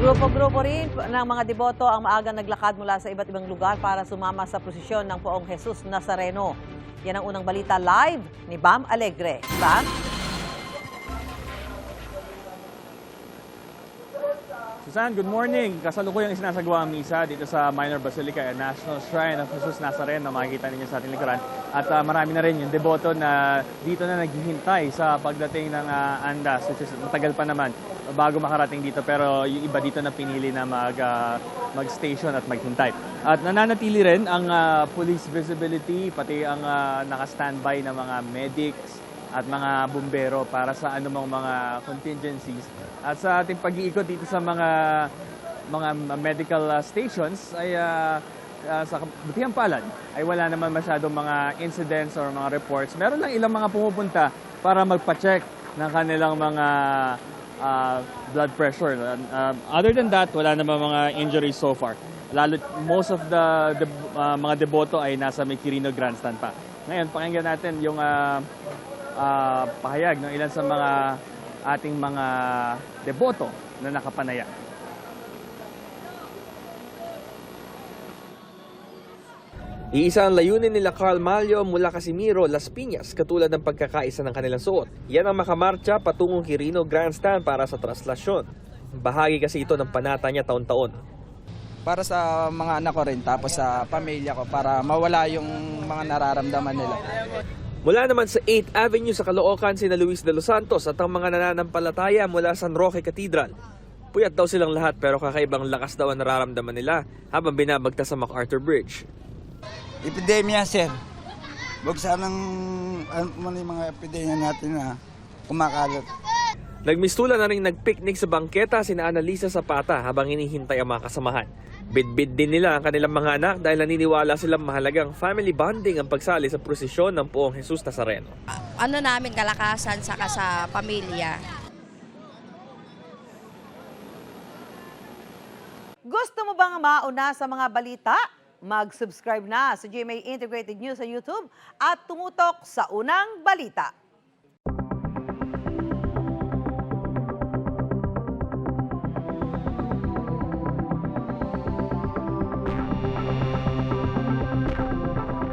Grupo-grupo rin ng mga deboto ang maagang naglakad mula sa iba't ibang lugar para sumama sa prosesyon ng Poong Jesus Nazareno. Yan ang unang balita live ni Bam Alegre. Bam? Susan, good morning. Kasalukuyang isinasagawa ang misa dito sa Minor Basilica at National Shrine of Jesus Nazareno na makikita ninyo sa ating likuran. At marami na rin yung deboto na dito na naghihintay sa pagdating ng andas, which is matagal pa naman bago makarating dito. Pero yung iba dito na pinili na mag-station at maghintay. At nananatili rin ang police visibility, pati ang naka-standby na mga medics at mga bumbero para sa anumang mga contingencies. At sa ating pag-iikot dito sa mga medical stations ay sa kabutihang palad ay wala naman masyadong mga incidents or mga reports. Meron lang ilang mga pumupunta para magpa-check ng kanilang mga blood pressure. Other than that, wala naman mga injuries so far. Lalo most of the mga deboto ay nasa may Quirino Grandstand pa. Ngayon, pakinggan natin yung pahayag ng ilan sa mga ating mga deboto na nakapanaya. Iisa ang layunin nila Carl Malio mula Casimiro, Las Piñas, katulad ng pagkakaisa ng kanilang suot. Yan ang makamarcha patungong Quirino Grandstand para sa traslasyon. Bahagi kasi ito ng panata niya taon-taon. Para sa mga anak ko rin, tapos sa pamilya ko, para mawala yung mga nararamdaman nila. Mula naman sa 8th Avenue sa Caloocan, sina Luis de los Santos at ang mga nananampalataya mula San Roque Cathedral. Puyat daw silang lahat pero kakaibang lakas daw ang nararamdaman nila habang binabagta sa MacArthur Bridge. Epidemya, sir. Huwag sanang yung mga epidemya natin na kumakalat. Nagmistula na rin nagpiknik sa bangketa sina Annalisa Zapata habang hinihintay ang mga kasamahan. Bid-bid din nila ang kanilang mga anak dahil naniniwala silang mahalagang family bonding ang pagsali sa prosesyon ng Poong Jesus Nazareno. Ano namin kalakasan saka sa pamilya. Gusto mo bang mauna sa mga balita? Mag-subscribe na sa GMA Integrated News sa YouTube at tumutok sa unang balita.